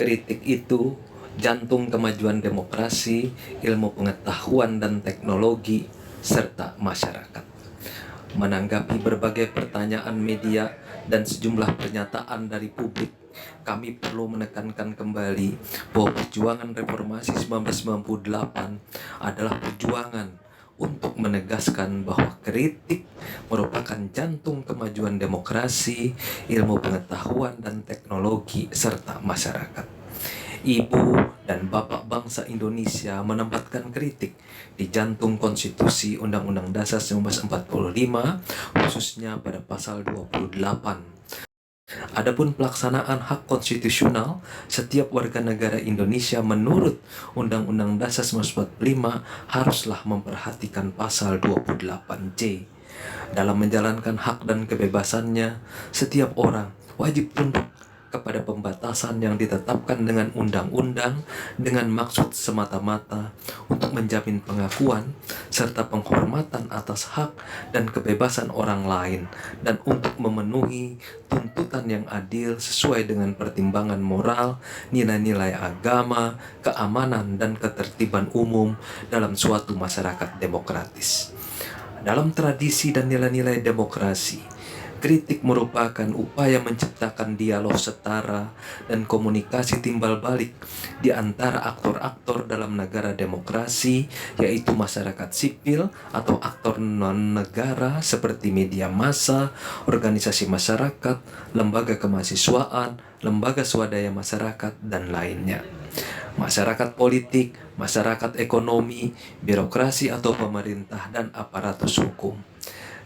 Kritik itu jantung kemajuan demokrasi, ilmu pengetahuan dan teknologi, serta masyarakat. Menanggapi berbagai pertanyaan media dan sejumlah pernyataan dari publik, kami perlu menekankan kembali bahwa perjuangan reformasi 1998 adalah perjuangan untuk menegaskan bahwa kritik merupakan jantung kemajuan demokrasi, ilmu pengetahuan dan teknologi, serta masyarakat. Ibu dan Bapak bangsa Indonesia menempatkan kritik di jantung konstitusi Undang-Undang Dasar 1945, khususnya pada pasal 28. Adapun pelaksanaan hak konstitusional, setiap warga negara Indonesia menurut Undang-Undang Dasar 1945 haruslah memperhatikan pasal 28C. Dalam menjalankan hak dan kebebasannya, setiap orang wajib tunduk kepada pembatasan yang ditetapkan dengan undang-undang dengan maksud semata-mata untuk menjamin pengakuan serta penghormatan atas hak dan kebebasan orang lain dan untuk memenuhi tuntutan yang adil sesuai dengan pertimbangan moral, nilai-nilai agama, keamanan dan ketertiban umum dalam suatu masyarakat demokratis. Dalam tradisi dan nilai-nilai demokrasi, kritik merupakan upaya menciptakan dialog setara dan komunikasi timbal balik di antara aktor-aktor dalam negara demokrasi, yaitu masyarakat sipil atau aktor non-negara seperti media massa, organisasi masyarakat, lembaga kemahasiswaan, lembaga swadaya masyarakat, dan lainnya. Masyarakat politik, masyarakat ekonomi, birokrasi atau pemerintah, dan aparatus hukum.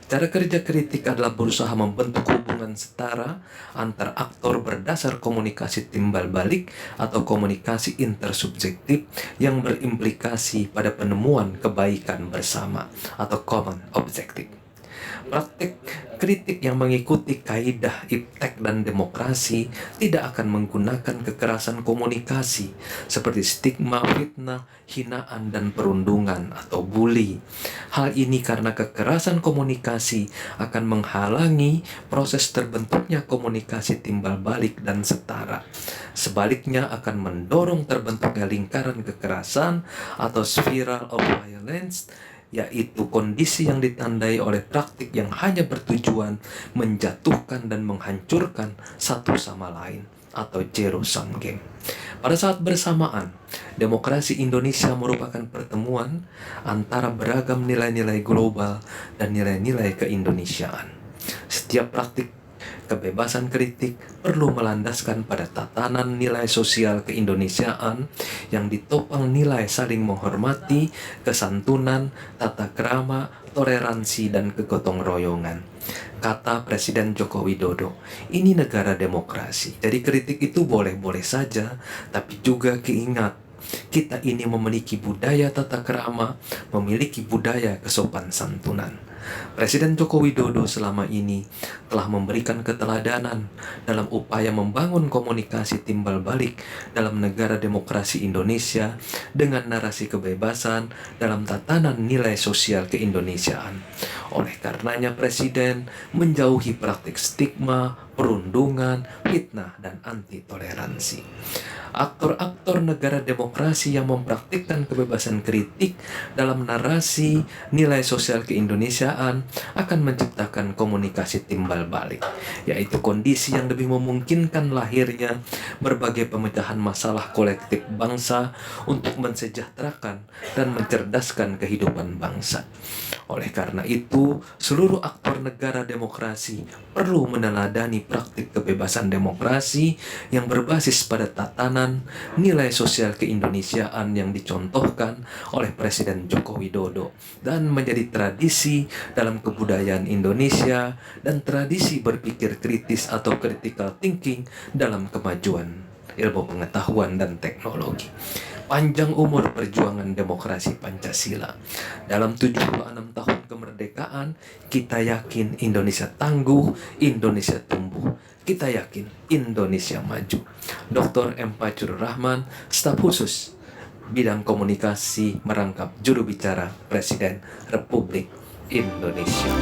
Cara kerja kritik adalah berusaha membentuk hubungan setara antar aktor berdasar komunikasi timbal balik atau komunikasi intersubjektif yang berimplikasi pada penemuan kebaikan bersama atau common objective. Praktik kritik yang mengikuti kaidah iptek dan demokrasi tidak akan menggunakan kekerasan komunikasi seperti stigma, fitnah, hinaan, dan perundungan atau bully. Hal ini karena kekerasan komunikasi akan menghalangi proses terbentuknya komunikasi timbal balik dan setara. Sebaliknya akan mendorong terbentuknya lingkaran kekerasan atau spiral of violence, yaitu kondisi yang ditandai oleh praktik yang hanya bertujuan menjatuhkan dan menghancurkan satu sama lain atau zero-sum game. Pada saat bersamaan, demokrasi Indonesia merupakan pertemuan antara beragam nilai-nilai global dan nilai-nilai keindonesiaan. Setiap praktik kebebasan kritik perlu melandaskan pada tatanan nilai sosial keindonesiaan yang ditopang nilai saling menghormati, kesantunan, tata krama, toleransi, dan kegotong royongan. Kata Presiden Joko Widodo, ini negara demokrasi, jadi kritik itu boleh-boleh saja, tapi juga keingat, kita ini memiliki budaya tata krama, memiliki budaya kesopan santunan. Presiden Joko Widodo selama ini telah memberikan keteladanan dalam upaya membangun komunikasi timbal balik dalam negara demokrasi Indonesia dengan narasi kebebasan dalam tatanan nilai sosial keindonesiaan. Oleh karenanya Presiden menjauhi praktik stigma, perundungan, fitnah, dan anti toleransi. Aktor-aktor negara demokrasi yang mempraktikkan kebebasan kritik dalam narasi nilai sosial keindonesiaan akan menciptakan komunikasi timbal balik, yaitu kondisi yang lebih memungkinkan lahirnya berbagai pemecahan masalah kolektif bangsa untuk mensejahterakan dan mencerdaskan kehidupan bangsa. Oleh karena itu, seluruh aktor negara demokrasi perlu meneladani praktik kebebasan demokrasi yang berbasis pada tatanan nilai sosial keindonesiaan yang dicontohkan oleh Presiden Joko Widodo dan menjadi tradisi dalam kebudayaan Indonesia dan tradisi berpikir kritis atau critical thinking dalam kemajuan ilmu pengetahuan dan teknologi. Panjang umur perjuangan demokrasi Pancasila. Dalam 76 tahun kemerdekaan, kita yakin Indonesia tangguh, Indonesia tumbuh. Kita yakin Indonesia maju. Dr. M. Fajrul Rahman, staf khusus bidang komunikasi merangkap juru bicara Presiden Republik Indonesia.